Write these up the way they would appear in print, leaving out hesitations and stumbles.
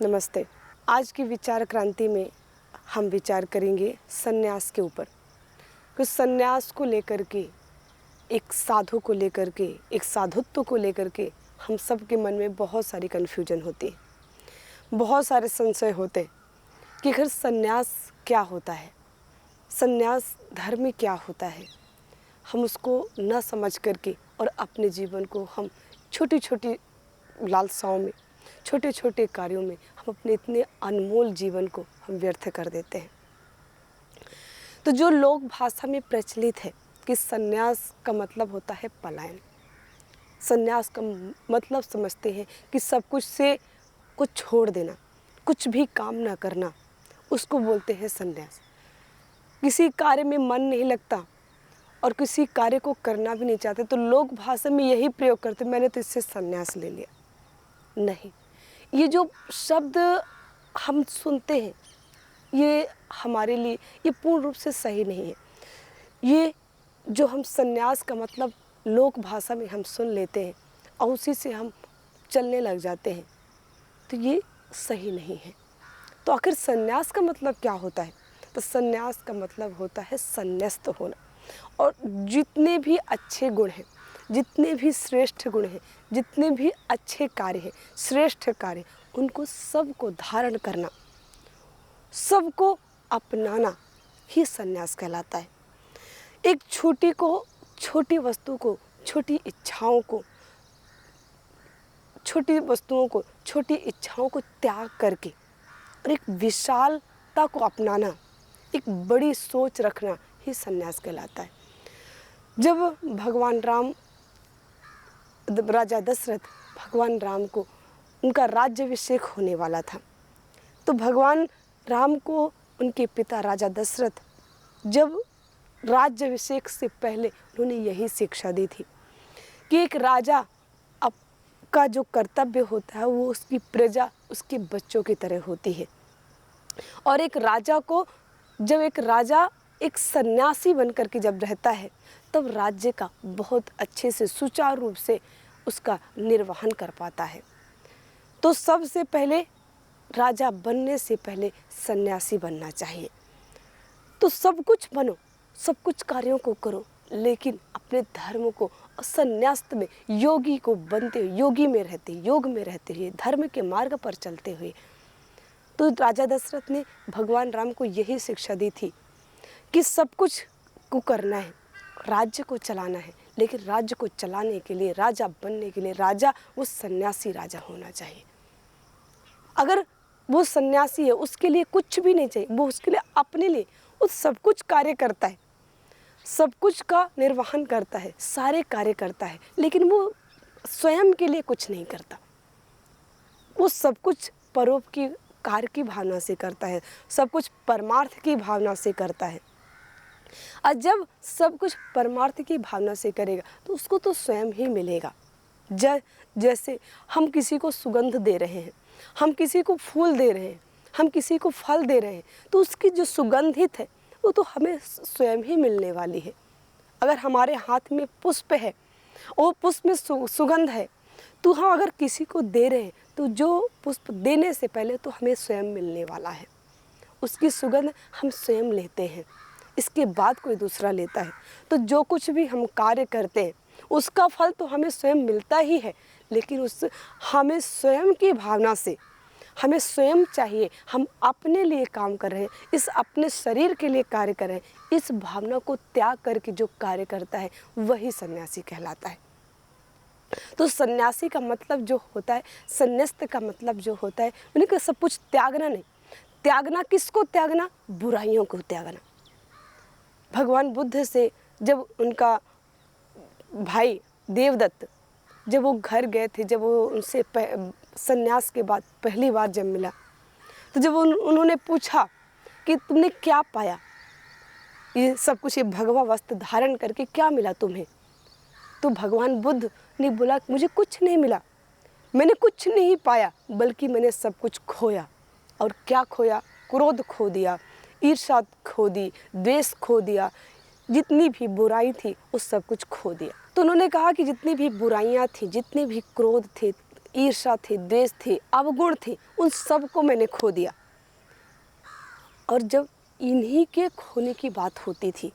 नमस्ते। आज की विचार क्रांति में हम विचार करेंगे संन्यास के ऊपर। कुछ संन्यास को लेकर के, एक साधु को लेकर के, एक साधुत्व को लेकर के हम सब के मन में बहुत सारी कन्फ्यूजन होती है, बहुत सारे संशय होते हैं कि आखिर संन्यास क्या होता है, संन्यास धर्म क्या होता है। हम उसको न समझ करके और अपने जीवन को हम छोटी छोटी लालसाओं में, छोटे छोटे कार्यों में हम अपने इतने अनमोल जीवन को हम व्यर्थ कर देते हैं। तो जो लोक भाषा में प्रचलित है कि संन्यास का मतलब होता है पलायन, संन्यास का मतलब समझते हैं कि सब कुछ से कुछ छोड़ देना, कुछ भी काम ना करना, उसको बोलते हैं संन्यास। किसी कार्य में मन नहीं लगता और किसी कार्य को करना भी नहीं चाहते तो लोक भाषा में यही प्रयोग करते, मैंने तो इससे संन्यास ले लिया। नहीं, ये जो शब्द हम सुनते हैं ये हमारे लिए ये पूर्ण रूप से सही नहीं है। ये जो हम संन्यास का मतलब लोक भाषा में हम सुन लेते हैं और उसी से हम चलने लग जाते हैं, तो ये सही नहीं है। तो आखिर संन्यास का मतलब क्या होता है? तो संन्यास का मतलब होता है संन्यस्त होना। और जितने भी अच्छे गुण हैं, जितने भी श्रेष्ठ गुण हैं, जितने भी अच्छे कार्य हैं, श्रेष्ठ कार्य, उनको सबको धारण करना, सबको अपनाना ही संन्यास कहलाता है। एक छोटी वस्तु को, छोटी इच्छाओं को, छोटी इच्छाओं को त्याग करके और एक विशालता को अपनाना, एक बड़ी सोच रखना ही संन्यास कहलाता है। जब भगवान राम, राजा दशरथ, भगवान राम को उनका राज्याभिषेक होने वाला था, तो भगवान राम को उनके पिता राजा दशरथ जब राज्याभिषेक से पहले उन्होंने यही शिक्षा दी थी कि एक राजा का जो कर्तव्य होता है वो उसकी प्रजा, उसके बच्चों की तरह होती है। और एक राजा को, जब एक राजा एक सन्यासी बनकर के जब रहता है तब राज्य का बहुत अच्छे से सुचारू रूप से उसका निर्वहन कर पाता है। तो सबसे पहले राजा बनने से पहले सन्यासी बनना चाहिए। तो सब कुछ बनो, सब कुछ कार्यों को करो, लेकिन अपने धर्म को संन्यास में योगी को बनते हुए, योगी में रहते, योग में रहते हुए, धर्म के मार्ग पर चलते हुए, तो राजा दशरथ ने भगवान राम को यही शिक्षा दी थी कि सब कुछ को करना है, राज्य को चलाना है, लेकिन राज्य को चलाने के लिए, राजा बनने के लिए राजा वो सन्यासी राजा होना चाहिए। अगर वो सन्यासी है, उसके लिए कुछ भी नहीं चाहिए, वो उसके लिए अपने लिए वो सब कुछ कार्य करता है, सब कुछ का निर्वहन करता है, सारे कार्य करता है, लेकिन वो स्वयं के लिए कुछ नहीं करता। वो सब कुछ परोपकार की भावना से करता है, सब कुछ परमार्थ की भावना से करता है। और जब सब कुछ परमार्थ की भावना से करेगा तो उसको तो स्वयं ही मिलेगा। जैसे हम किसी को सुगंध दे रहे हैं, हम किसी को फूल दे रहे हैं, हम किसी को फल दे रहे हैं, तो उसकी जो सुगंधित है वो तो हमें स्वयं ही मिलने वाली है। अगर हमारे हाथ में पुष्प है और पुष्प में सुगंध है, तो हम अगर किसी को दे रहे हैं तो जो पुष्प देने से पहले तो हमें स्वयं मिलने वाला है, उसकी सुगंध हम स्वयं लेते हैं, इसके बाद कोई दूसरा लेता है। तो जो कुछ भी हम कार्य करते हैं उसका फल तो हमें स्वयं मिलता ही है, लेकिन उस हमें स्वयं की भावना से, हमें स्वयं चाहिए, हम अपने लिए काम कर रहे हैं, इस अपने शरीर के लिए कार्य कर रहे हैं, इस भावना को त्याग करके जो कार्य करता है वही सन्यासी कहलाता है। तो सन्यासी का मतलब जो होता है, संन्यस्त का मतलब जो होता है, उन्हें सब कुछ त्यागना नहीं। त्यागना किसको त्यागना? बुराइयों को त्यागना। भगवान बुद्ध से जब उनका भाई देवदत्त जब वो घर गए थे, जब वो उनसे संन्यास के बाद पहली बार जब मिला, तो जब उन्होंने पूछा कि तुमने क्या पाया, ये सब कुछ, ये भगवा वस्त्र धारण करके क्या मिला तुम्हें? तो भगवान बुद्ध ने बोला मुझे कुछ नहीं मिला, मैंने कुछ नहीं पाया, बल्कि मैंने सब कुछ खोया। और क्या खोया? क्रोध खो दिया, ईर्ष्या खो दी, द्वेष खो दिया, जितनी भी बुराई थी वो सब कुछ खो दिया। तो उन्होंने कहा कि जितनी भी बुराइयां थी, जितने भी क्रोध थे, ईर्ष्या थे, द्वेष थे, अवगुण थे, उन सब को मैंने खो दिया। और जब इन्हीं के खोने की बात होती थी,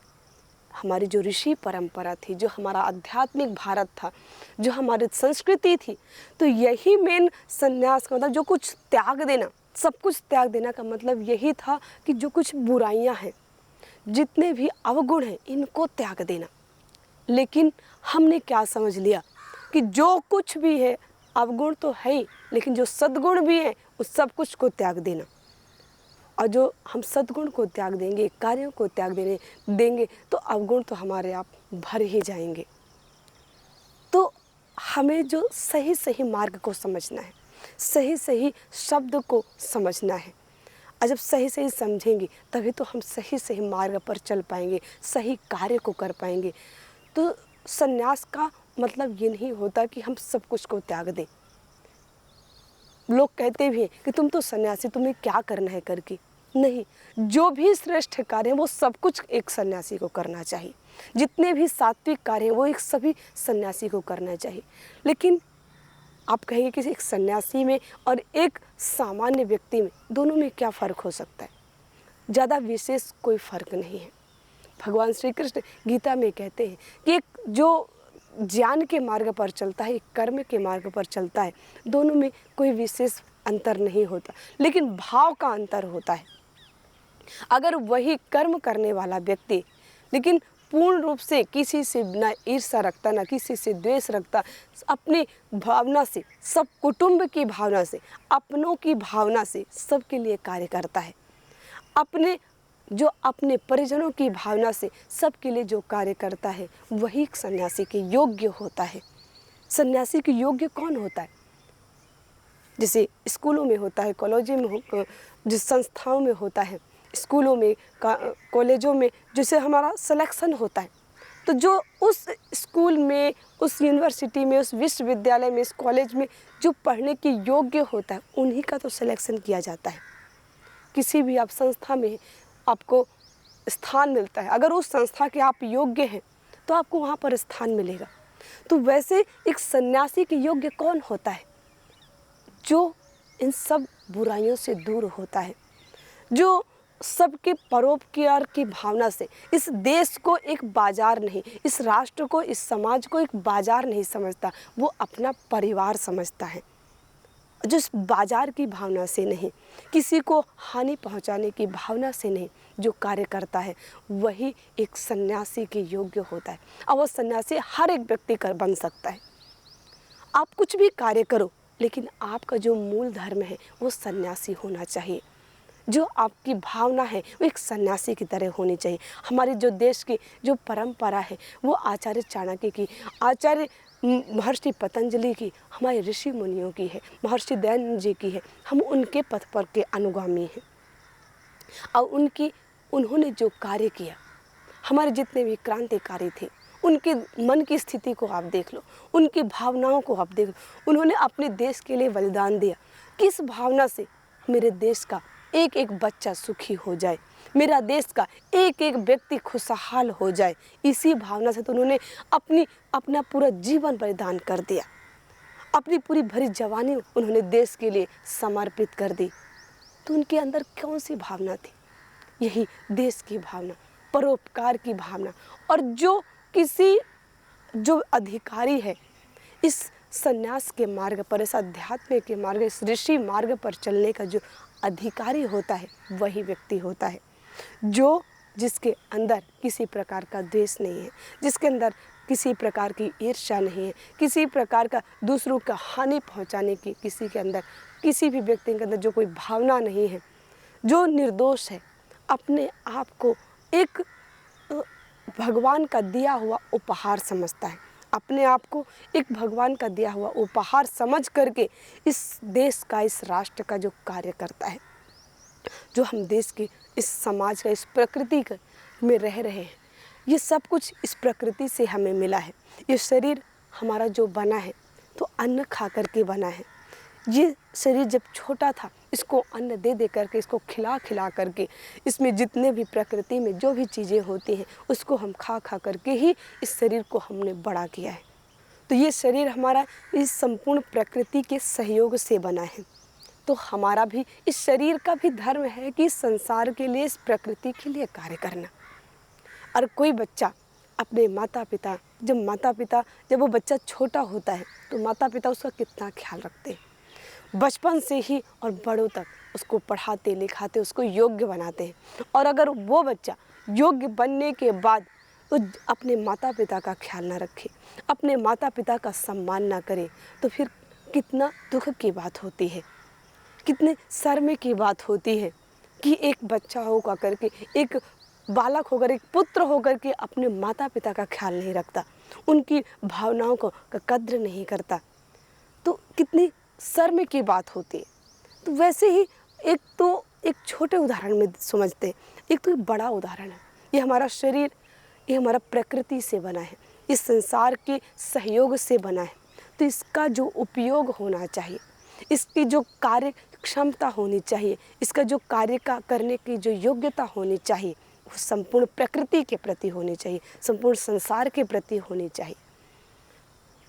हमारी जो ऋषि परंपरा थी, जो हमारा आध्यात्मिक भारत था, जो हमारी संस्कृति थी, तो यही मेन संन्यास का मतलब जो कुछ त्याग देना, सब कुछ त्याग देना का मतलब यही था कि जो कुछ बुराइयां हैं, जितने भी अवगुण हैं, इनको त्याग देना। लेकिन हमने क्या समझ लिया कि जो कुछ भी है अवगुण तो है ही, लेकिन जो सद्गुण भी है उस सब कुछ को त्याग देना। और जो हम सद्गुण को त्याग देंगे, कार्यों को त्याग देंगे तो अवगुण तो हमारे आप भर ही जाएंगे। तो हमें जो सही सही मार्ग को समझना है, सही सही शब्द को समझना है, और जब सही सही समझेंगे तभी तो हम सही सही मार्ग पर चल पाएंगे, सही कार्य को कर पाएंगे। तो संन्यास का मतलब ये नहीं होता कि हम सब कुछ को त्याग दें। लोग कहते भी हैं कि तुम तो सन्यासी, तुम्हें क्या करना है करके। नहीं, जो भी श्रेष्ठ कार्य है वो सब कुछ एक सन्यासी को करना चाहिए। जितने भी सात्विक कार्य हैं वो एक सभी सन्यासी को करना चाहिए। लेकिन आप कहेंगे कि एक सन्यासी में और एक सामान्य व्यक्ति में, दोनों में क्या फ़र्क हो सकता है? ज़्यादा विशेष कोई फ़र्क नहीं है। भगवान श्री कृष्ण गीता में कहते हैं कि एक जो ज्ञान के मार्ग पर चलता है, एक कर्म के मार्ग पर चलता है, दोनों में कोई विशेष अंतर नहीं होता, लेकिन भाव का अंतर होता है। अगर वही कर्म करने वाला व्यक्ति लेकिन पूर्ण रूप से किसी से ना ईर्ष्या रखता, ना किसी से द्वेष रखता, अपनी भावना से, सब कुटुंब की भावना से, अपनों की भावना से सबके लिए कार्य करता है, अपने परिजनों की भावना से सबके लिए जो कार्य करता है, वही सन्यासी के योग्य होता है। सन्यासी के योग्य कौन होता है? जैसे स्कूलों में होता है, कॉलेजों में, जिस संस्थाओं में होता है, स्कूलों में, कॉलेजों में जैसे हमारा सिलेक्शन होता है, तो जो उस स्कूल में, उस यूनिवर्सिटी में, उस विश्वविद्यालय में, इस कॉलेज में जो पढ़ने के योग्य होता है, उन्हीं का तो सिलेक्शन किया जाता है। किसी भी आप संस्था में आपको स्थान मिलता है, अगर उस संस्था के आप योग्य हैं तो आपको वहाँ पर स्थान मिलेगा। तो वैसे एक सन्यासी के योग्य कौन होता है? जो इन सब बुराइयों से दूर होता है, जो सबके परोपकार की भावना से इस देश को एक बाजार नहीं, इस राष्ट्र को, इस समाज को एक बाजार नहीं समझता, वो अपना परिवार समझता है। जो इस बाजार की भावना से नहीं, किसी को हानि पहुंचाने की भावना से नहीं जो कार्य करता है, वही एक सन्यासी के योग्य होता है। और वो सन्यासी हर एक व्यक्ति कर बन सकता है। आप कुछ भी कार्य करो, लेकिन आपका जो मूल धर्म है वो सन्यासी होना चाहिए। जो आपकी भावना है वो एक सन्यासी की तरह होनी चाहिए। हमारे जो देश की जो परंपरा है वो आचार्य चाणक्य की, आचार्य महर्षि पतंजलि की, हमारे ऋषि मुनियों की है, महर्षि दयानंद जी की है। हम उनके पथ पर के अनुगामी हैं। और उन्होंने जो कार्य किया, हमारे जितने भी क्रांतिकारी थे, उनके मन की स्थिति को आप देख लो, उनकी भावनाओं को आप देख लो। उन्होंने अपने देश के लिए बलिदान दिया। किस भावना से? मेरे देश का एक एक बच्चा सुखी हो जाए, मेरा देश का एक एक व्यक्ति खुशहाल हो जाए, इसी भावना से तो उन्होंने अपना पूरा जीवन बलिदान कर दिया। अपनी पूरी भरी जवानी उन्होंने देश के लिए समर्पित कर दी। तो उनके अंदर कौन सी भावना थी? यही देश की भावना, परोपकार की भावना। और जो अधिकारी है इस सन्यास के मार्ग पर, इस अध्यात्म के मार्ग, इस ऋषि मार्ग पर चलने का जो अधिकारी होता है, वही व्यक्ति होता है जिसके अंदर किसी प्रकार का द्वेष नहीं है, जिसके अंदर किसी प्रकार की ईर्ष्या नहीं है, किसी प्रकार का दूसरों का हानि पहुंचाने की किसी भी व्यक्ति के अंदर जो कोई भावना नहीं है, जो निर्दोष है, अपने आप को एक भगवान का दिया हुआ उपहार समझता है, अपने आप को एक भगवान का दिया हुआ उपहार समझ करके इस देश का, इस राष्ट्र का जो कार्य करता है, जो हम देश के, इस समाज का, इस प्रकृति में रह रहे हैं, ये सब कुछ इस प्रकृति से हमें मिला है। ये शरीर हमारा जो बना है तो अन्न खा करके बना है। ये शरीर जब छोटा था इसको अन्न दे दे करके, इसको खिला खिला करके, इसमें जितने भी प्रकृति में जो भी चीज़ें होती हैं उसको हम खा खा करके ही इस शरीर को हमने बड़ा किया है। तो ये शरीर हमारा इस संपूर्ण प्रकृति के सहयोग से बना है। तो हमारा भी इस शरीर का भी धर्म है कि संसार के लिए, इस प्रकृति के लिए कार्य करना। और कोई बच्चा अपने माता पिता, जब वो बच्चा छोटा होता है तो माता पिता उसका कितना ख्याल रखते हैं, बचपन से ही और बड़ों तक उसको पढ़ाते लिखाते, उसको योग्य बनाते हैं। और अगर वो बच्चा योग्य बनने के बाद तो अपने माता पिता का ख्याल ना रखे, अपने माता पिता का सम्मान ना करे, तो फिर कितना दुख की बात होती है, कितने शर्म की बात होती है कि एक बच्चा होकर करके, एक बालक होकर, एक पुत्र होकर के अपने माता पिता का ख्याल नहीं रखता, उनकी भावनाओं का कद्र नहीं करता, तो कितनी शर्म की बात होती है। तो वैसे ही एक छोटे उदाहरण में समझते हैं, एक तो बड़ा उदाहरण है। ये हमारा शरीर, ये हमारा प्रकृति से बना है, इस संसार के सहयोग से बना है। तो इसका जो उपयोग होना चाहिए, इसकी जो कार्य क्षमता होनी चाहिए, इसका जो कार्य का करने की जो योग्यता होनी चाहिए, वो संपूर्ण प्रकृति के प्रति होनी चाहिए, संपूर्ण संसार के प्रति होनी चाहिए।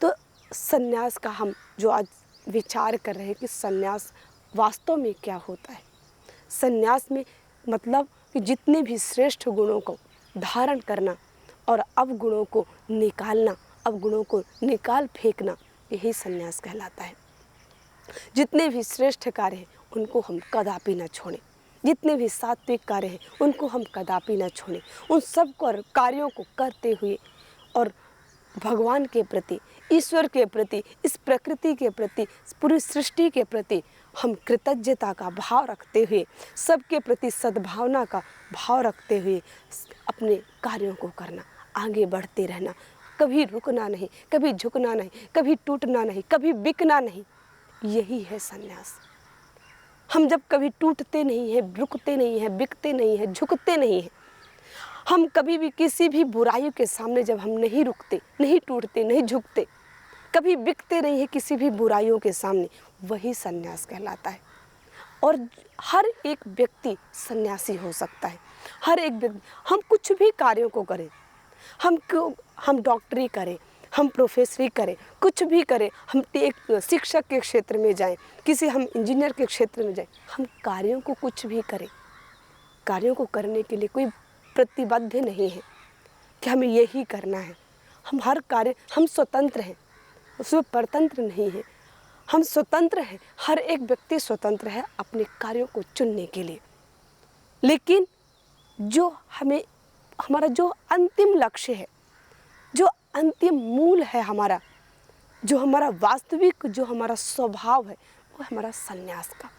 तो संन्यास का हम जो आज विचार कर रहे हैं कि संन्यास वास्तव में क्या होता है। संन्यास में मतलब कि जितने भी श्रेष्ठ गुणों को धारण करना और अवगुणों को निकालना, अवगुणों को निकाल फेंकना, यही संन्यास कहलाता है। जितने भी श्रेष्ठ कार्य हैं उनको हम कदापि न छोड़ें, जितने भी सात्विक कार्य हैं उनको हम कदापि न छोड़ें। उन सब कार्यों को करते हुए और भगवान के प्रति, ईश्वर के प्रति, इस प्रकृति के प्रति, पूरी सृष्टि के प्रति हम कृतज्ञता का भाव रखते हुए, सबके प्रति सद्भावना का भाव रखते हुए अपने कार्यों को करना, आगे बढ़ते रहना, कभी रुकना नहीं, कभी झुकना नहीं, कभी टूटना नहीं, कभी बिकना नहीं। यही है संन्यास। हम जब कभी टूटते नहीं हैं, रुकते नहीं हैं, बिकते नहीं हैं, झुकते नहीं हैं, हम कभी भी किसी भी बुराई के सामने जब हम नहीं रुकते, नहीं टूटते, नहीं झुकते, कभी बिकते नहीं हैं किसी भी बुराइयों के सामने, वही संन्यास कहलाता है। और हर एक व्यक्ति सन्यासी हो सकता है। हर एक व्यक्ति, हम कुछ भी कार्यों को करें, हम डॉक्टरी करें, हम प्रोफेसरी करें, कुछ भी करें, हम एक शिक्षक के क्षेत्र में जाएं, हम इंजीनियर के क्षेत्र में जाएं, हम कार्यों को कुछ भी करें, कार्यों को करने के लिए कोई प्रतिबद्ध नहीं है कि हमें यही करना है। हम हर कार्य, हम स्वतंत्र हैं, उसमें परतंत्र नहीं है, हम स्वतंत्र हैं। हर एक व्यक्ति स्वतंत्र है अपने कार्यों को चुनने के लिए। लेकिन जो हमारा जो अंतिम लक्ष्य है, जो अंतिम मूल है हमारा, जो हमारा वास्तविक, जो हमारा स्वभाव है, वो हमारा संन्यास का,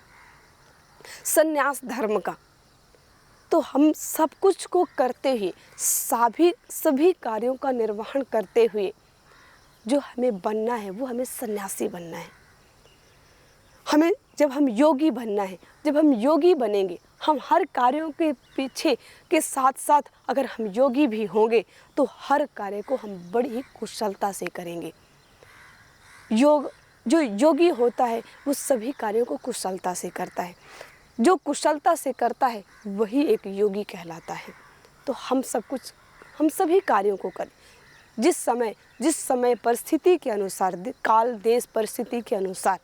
संन्यास धर्म का। तो हम सब कुछ को करते हुए, सभी कार्यों का निर्वहन करते हुए जो हमें बनना है, वो हमें सन्यासी बनना है। जब हम योगी बनना है, जब हम योगी बनेंगे, हम हर कार्यों के पीछे के साथ साथ अगर हम योगी भी होंगे तो हर कार्य को हम बड़ी ही कुशलता से करेंगे। जो योगी होता है वो सभी कार्यों को कुशलता से करता है। जो कुशलता से करता है वही एक योगी कहलाता है। तो हम सभी कार्यों को करें, जिस समय परिस्थिति के अनुसार, काल देश परिस्थिति के अनुसार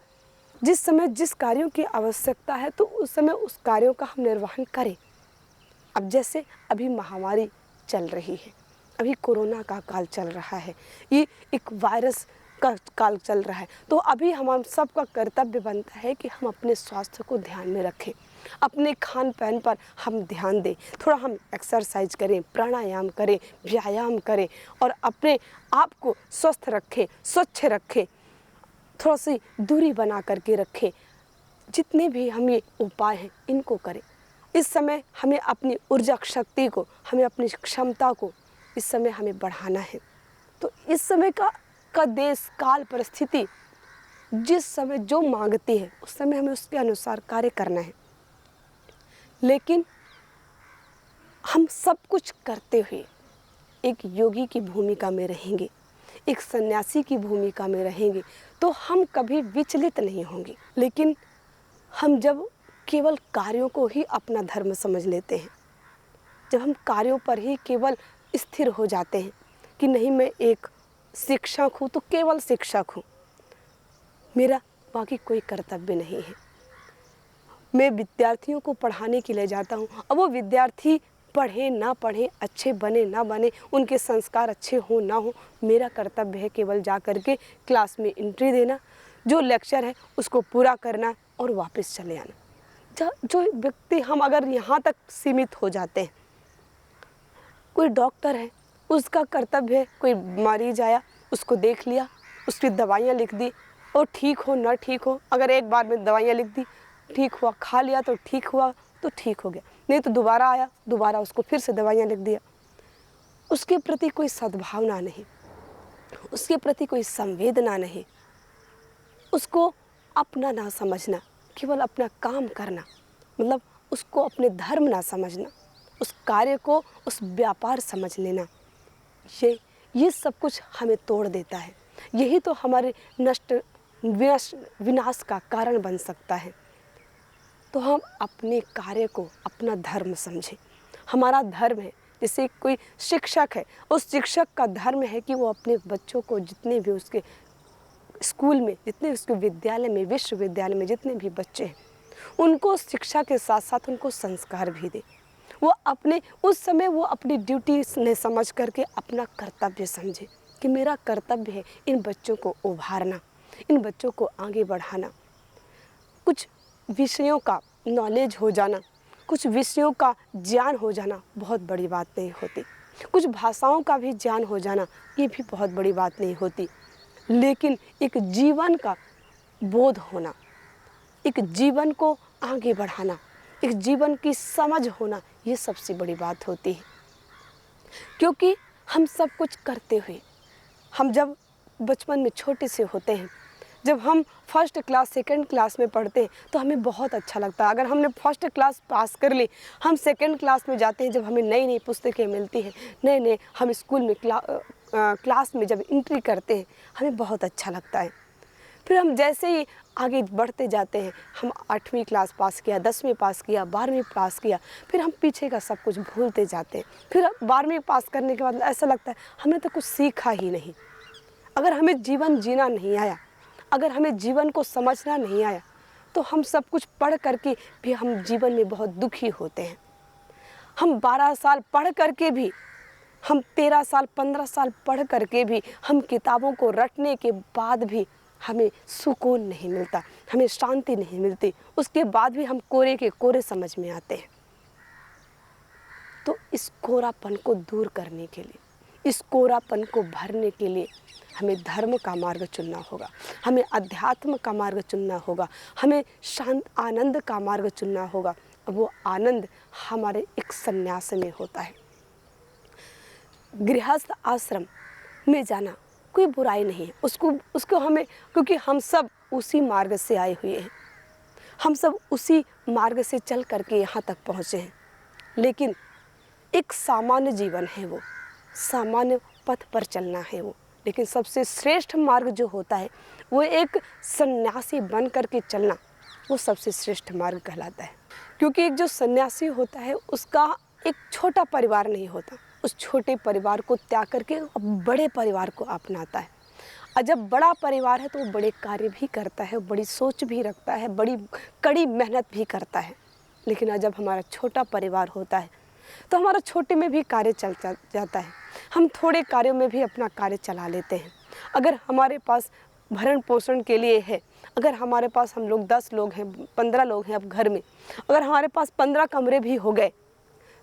जिस समय जिस कार्यों की आवश्यकता है तो उस समय उस कार्यों का हम निर्वहन करें। अब जैसे अभी महामारी चल रही है, अभी कोरोना का काल चल रहा है, ये एक वायरस का काल चल रहा है, तो अभी हम सबका कर्तव्य बनता है कि हम अपने स्वास्थ्य को ध्यान में रखें, अपने खान पान पर हम ध्यान दें, थोड़ा हम एक्सरसाइज करें, प्राणायाम करें, व्यायाम करें और अपने आप को स्वस्थ रखें, स्वच्छ रखें, थोड़ा सी दूरी बना करके रखें। जितने भी हम ये उपाय हैं इनको करें। इस समय हमें अपनी ऊर्जा शक्ति को, हमें अपनी क्षमता को इस समय हमें बढ़ाना है। तो इस समय का देश काल परिस्थिति जिस समय जो मांगती है उस समय हमें उसके अनुसार कार्य करना है। लेकिन हम सब कुछ करते हुए एक योगी की भूमिका में रहेंगे, एक सन्यासी की भूमिका में रहेंगे तो हम कभी विचलित नहीं होंगे। लेकिन हम जब केवल कार्यों को ही अपना धर्म समझ लेते हैं। जब हम कार्यों पर ही केवल स्थिर हो जाते हैं कि नहीं, मैं एक शिक्षक हूँ तो केवल शिक्षक हूँ, मेरा बाकी कोई कर्तव्य नहीं है। मैं विद्यार्थियों को पढ़ाने के लिए जाता हूँ। अब वो विद्यार्थी पढ़े ना पढ़े, अच्छे बने ना बने, उनके संस्कार अच्छे हो ना हो, मेरा कर्तव्य है केवल जा कर के क्लास में एंट्री देना, जो लेक्चर है उसको पूरा करना और वापस चले आना। जो व्यक्ति हम अगर यहाँ तक सीमित हो जाते हैं, कोई डॉक्टर है, उसका कर्तव्य है कोई मरीज आया उसको देख लिया, उसकी दवाइयाँ लिख दी, और ठीक हो ना ठीक हो, अगर एक बार में दवाइयाँ लिख दी, ठीक हुआ, खा लिया तो ठीक हुआ तो ठीक हो गया, नहीं तो दोबारा आया, दोबारा उसको फिर से दवाइयाँ लिख दिया। उसके प्रति कोई सद्भावना नहीं, उसके प्रति कोई संवेदना नहीं, उसको अपना ना समझना, केवल अपना काम करना, मतलब उसको अपने धर्म ना समझना, उस कार्य को उस व्यापार समझ लेना, ये सब कुछ हमें तोड़ देता है। यही तो हमारे विनाश का कारण बन सकता है। तो हम अपने कार्य को अपना धर्म समझें। हमारा धर्म है, जैसे कोई शिक्षक है, उस शिक्षक का धर्म है कि वो अपने बच्चों को, जितने भी उसके स्कूल में, जितने उसके विद्यालय में, विश्वविद्यालय में जितने भी बच्चे हैं, उनको शिक्षा के साथ साथ उनको संस्कार भी दे। वो अपने उस समय वो अपनी ड्यूटी ने समझ करके अपना कर्तव्य समझे कि मेरा कर्तव्य है इन बच्चों को उभारना, इन बच्चों को आगे बढ़ाना। कुछ विषयों का नॉलेज हो जाना, कुछ विषयों का ज्ञान हो जाना बहुत बड़ी बात नहीं होती, कुछ भाषाओं का भी ज्ञान हो जाना ये भी बहुत बड़ी बात नहीं होती, लेकिन एक जीवन का बोध होना, एक जीवन को आगे बढ़ाना, एक जीवन की समझ होना, ये सबसे बड़ी बात होती है। क्योंकि हम सब कुछ करते हुए, हम जब बचपन में छोटे से होते हैं, जब हम फर्स्ट क्लास सेकंड क्लास में पढ़ते हैं तो हमें बहुत अच्छा लगता है। अगर हमने फर्स्ट क्लास पास कर ली, हम सेकंड क्लास में जाते हैं, जब हमें नई नई पुस्तकें मिलती हैं, नए नए हम स्कूल में क्लास में जब एंट्री करते हैं, हमें बहुत अच्छा लगता है। फिर हम जैसे ही आगे बढ़ते जाते हैं, हम 8वीं क्लास पास किया, 10वीं पास किया, 12वीं पास किया, फिर हम पीछे का सब कुछ भूलते जाते हैं। फिर 12वीं पास करने के बाद ऐसा लगता है हमने तो कुछ सीखा ही नहीं। अगर हमें जीवन जीना नहीं आया, अगर हमें जीवन को समझना नहीं आया, तो हम सब कुछ पढ़ करके भी हम जीवन में बहुत दुखी होते हैं। हम 12 साल पढ़ करके भी, हम 13 साल 15 साल पढ़ करके भी, हम किताबों को रटने के बाद भी हमें सुकून नहीं मिलता, हमें शांति नहीं मिलती। उसके बाद भी हम कोरे के कोरे समझ में आते हैं। तो इस कोरापन को दूर करने के लिए, इस कोरापन को भरने के लिए हमें धर्म का मार्ग चुनना होगा, हमें अध्यात्म का मार्ग चुनना होगा, हमें शांत आनंद का मार्ग चुनना होगा। वो आनंद हमारे एक संन्यास में होता है। गृहस्थ आश्रम में जाना कोई बुराई नहीं है, उसको हमें, क्योंकि हम सब उसी मार्ग से आए हुए हैं, हम सब उसी मार्ग से चल करके यहाँ तक पहुँचे हैं। लेकिन एक सामान्य जीवन है, वो सामान्य पथ पर चलना है वो। लेकिन सबसे श्रेष्ठ मार्ग जो होता है वो एक सन्यासी बन करके चलना, वो सबसे श्रेष्ठ मार्ग कहलाता है। क्योंकि एक जो सन्यासी होता है उसका एक छोटा परिवार नहीं होता, उस छोटे परिवार को त्याग करके बड़े परिवार को अपनाता है। और जब बड़ा परिवार है तो वो बड़े कार्य भी करता है, बड़ी सोच भी रखता है, बड़ी कड़ी मेहनत भी करता है। लेकिन जब हमारा छोटा परिवार होता है तो हमारा छोटे में भी कार्य चल जाता है, हम थोड़े कार्यों में भी अपना कार्य चला लेते हैं। अगर हमारे पास भरण पोषण के लिए है, अगर हमारे पास हम लोग 10 लोग हैं, 15 लोग हैं अब घर में, अगर हमारे पास 15 कमरे भी हो गए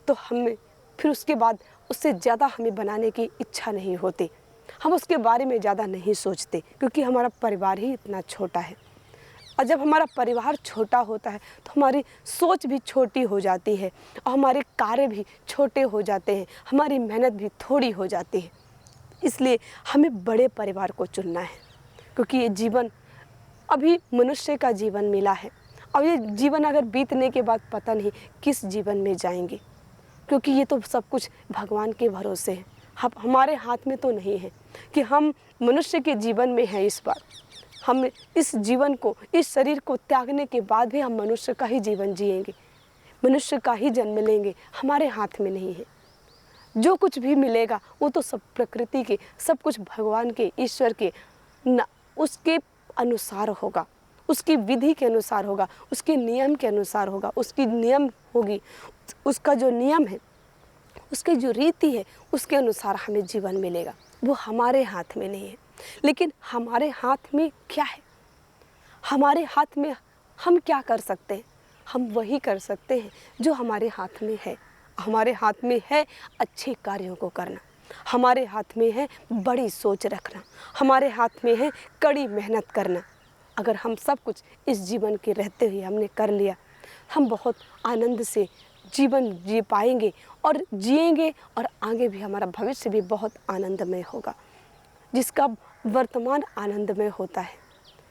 तो हमें फिर उसके बाद उससे ज़्यादा हमें बनाने की इच्छा नहीं होती, हम उसके बारे में ज़्यादा नहीं सोचते, क्योंकि हमारा परिवार ही इतना छोटा है। और जब हमारा परिवार छोटा होता है तो हमारी सोच भी छोटी हो जाती है और हमारे कार्य भी छोटे हो जाते हैं, हमारी मेहनत भी थोड़ी हो जाती है। इसलिए हमें बड़े परिवार को चुनना है, क्योंकि ये जीवन अभी मनुष्य का जीवन मिला है और ये जीवन अगर बीतने के बाद पता नहीं किस जीवन में जाएंगे, क्योंकि ये तो सब कुछ भगवान के भरोसे है। हमारे हाथ में तो नहीं है कि हम मनुष्य के जीवन में हैं इस बार, हम इस जीवन को, इस शरीर को त्यागने के बाद भी हम मनुष्य का ही जीवन जिएंगे, मनुष्य का ही जन्म लेंगे, हमारे हाथ में नहीं है। जो कुछ भी मिलेगा वो तो सब प्रकृति के, सब कुछ भगवान के, ईश्वर के उसके अनुसार होगा, उसकी विधि के अनुसार होगा, उसके नियम के अनुसार होगा, उसकी नियम होगी, उसका जो नियम है, उसकी जो रीति है, उसके अनुसार हमें जीवन मिलेगा। वो हमारे हाथ में नहीं है। लेकिन हमारे हाथ में क्या है? हमारे हाथ में हम क्या कर सकते हैं? हम वही कर सकते हैं जो हमारे हाथ में है। हमारे हाथ में है अच्छे कार्यों को करना, हमारे हाथ में है बड़ी सोच रखना, हमारे हाथ में है कड़ी मेहनत करना। अगर हम सब कुछ इस जीवन के रहते हुए हमने कर लिया, हम बहुत आनंद से जीवन जी पाएंगे और जिएंगे, और आगे भी हमारा भविष्य भी बहुत आनंदमय होगा। जिसका वर्तमान आनंदमय होता है,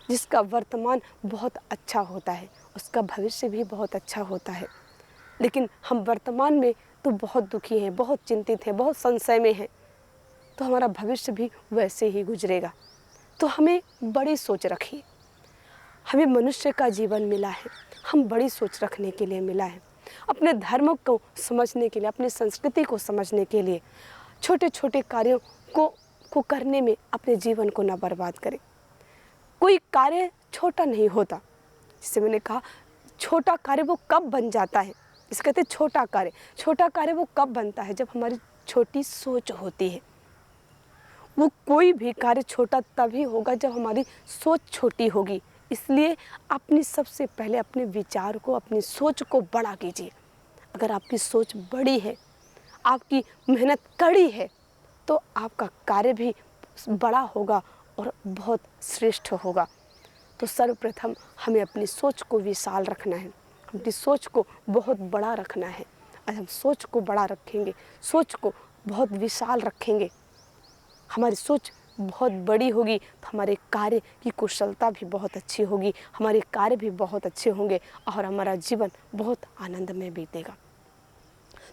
जिसका वर्तमान बहुत अच्छा होता है, उसका भविष्य भी बहुत अच्छा होता है। लेकिन हम वर्तमान में तो बहुत दुखी हैं, बहुत चिंतित हैं, बहुत संशय में हैं, तो हमारा भविष्य भी वैसे ही गुजरेगा। तो हमें बड़ी सोच रखिए। हमें मनुष्य का जीवन मिला है, हम बड़ी सोच रखने के लिए मिला है, अपने धर्म को समझने के लिए, अपनी संस्कृति को समझने के लिए। छोटे छोटे कार्यों को करने में अपने जीवन को न बर्बाद करें। कोई कार्य छोटा नहीं होता। जैसे मैंने कहा, छोटा कार्य वो कब बन जाता है, इसे कहते हैं छोटा कार्य वो कब बनता है? जब हमारी छोटी सोच होती है। वो कोई भी कार्य छोटा तभी होगा जब हमारी सोच छोटी होगी। इसलिए अपनी सबसे पहले अपने विचार को, अपनी सोच को बड़ा कीजिए। अगर आपकी सोच बड़ी है, आपकी मेहनत कड़ी है, तो आपका कार्य भी बड़ा होगा और बहुत श्रेष्ठ होगा। तो सर्वप्रथम हमें अपनी सोच को विशाल रखना है, अपनी सोच को बहुत बड़ा रखना है। आज हम सोच को बड़ा रखेंगे, सोच को बहुत विशाल रखेंगे, हमारी सोच बहुत बड़ी होगी तो हमारे कार्य की कुशलता भी बहुत अच्छी होगी, हमारे कार्य भी बहुत अच्छे होंगे और हमारा जीवन बहुत आनंद में बीतेगा।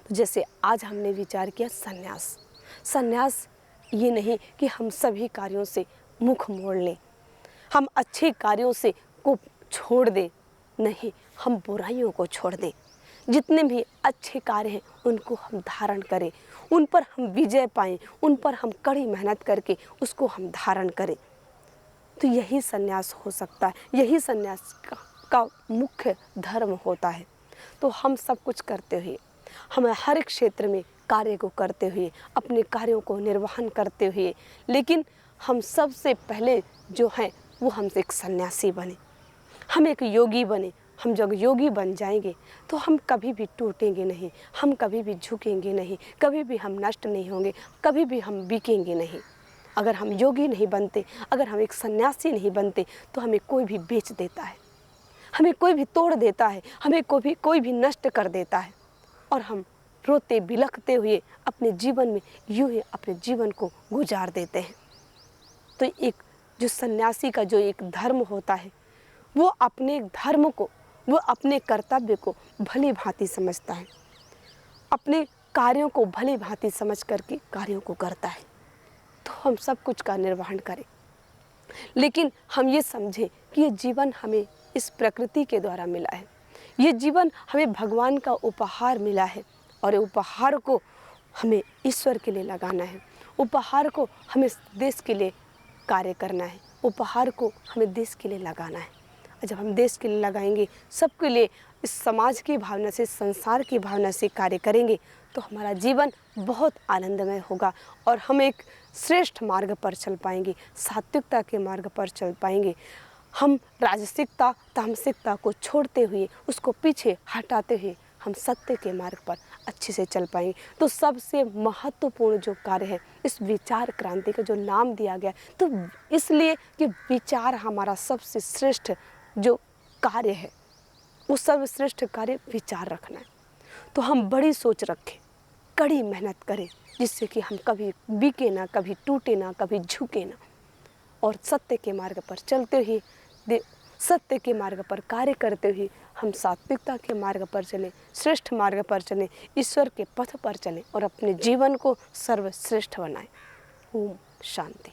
तो जैसे आज हमने विचार किया संन्यास। संन्यास ये नहीं कि हम सभी कार्यों से मुख मोड़ लें, हम अच्छे कार्यों से को छोड़ दें, नहीं, हम बुराइयों को छोड़ दें। जितने भी अच्छे कार्य हैं उनको हम धारण करें, उन पर हम विजय पाएं, उन पर हम कड़ी मेहनत करके उसको हम धारण करें। तो यही संन्यास हो सकता है, यही संन्यास का मुख्य धर्म होता है। तो हम सब कुछ करते हुए, हमें हर एक क्षेत्र में कार्य को करते हुए, अपने कार्यों को निर्वहन करते हुए, लेकिन हम सबसे पहले जो हैं वो हमसे एक सन्यासी बने, हम एक योगी बने। हम जब योगी बन जाएंगे तो हम कभी भी टूटेंगे नहीं, हम कभी भी झुकेंगे नहीं, कभी भी हम नष्ट नहीं होंगे, कभी भी हम बिकेंगे नहीं। अगर हम योगी नहीं बनते, अगर हम एक सन्यासी नहीं बनते, तो हमें कोई भी बेच देता है, हमें कोई भी तोड़ देता है, हमें कोई भी नष्ट कर देता है, और हम रोते बिलखते हुए अपने जीवन में यूं ही अपने जीवन को गुजार देते हैं। तो एक जो सन्यासी का जो एक धर्म होता है, वो अपने धर्म को, वो अपने कर्तव्य को भली भांति समझता है, अपने कार्यों को भली भांति समझ करके कार्यों को करता है। तो हम सब कुछ का निर्वहन करें, लेकिन हम ये समझें कि ये जीवन हमें इस प्रकृति के द्वारा मिला है, ये जीवन हमें भगवान का उपहार मिला है, और उपहार को हमें ईश्वर के लिए लगाना है, उपहार को हमें देश के लिए कार्य करना है, उपहार को हमें देश के लिए लगाना है। जब हम देश के लिए लगाएंगे, सबके लिए, इस समाज की भावना से, संसार की भावना से कार्य करेंगे, तो हमारा जीवन बहुत आनंदमय होगा और हम एक श्रेष्ठ मार्ग पर चल पाएंगे, सात्विकता के मार्ग पर चल पाएंगे। हम राजसिकता, तामसिकता को छोड़ते हुए, उसको पीछे हटाते हुए हम सत्य के मार्ग पर अच्छे से चल पाएंगे। तो सबसे महत्वपूर्ण जो कार्य है, इस विचार क्रांति का जो नाम दिया गया, तो इसलिए कि विचार हमारा सबसे श्रेष्ठ जो कार्य है, वो सर्वश्रेष्ठ कार्य विचार रखना है। तो हम बड़ी सोच रखें, कड़ी मेहनत करें, जिससे कि हम कभी बिके ना, कभी टूटे ना, कभी झुके ना, और सत्य के मार्ग पर चलते हुए, सत्य के मार्ग पर कार्य करते हुए हम सात्विकता के मार्ग पर चलें, श्रेष्ठ मार्ग पर चलें, ईश्वर के पथ पर चलें और अपने जीवन को सर्वश्रेष्ठ बनाएं। ओम शांति।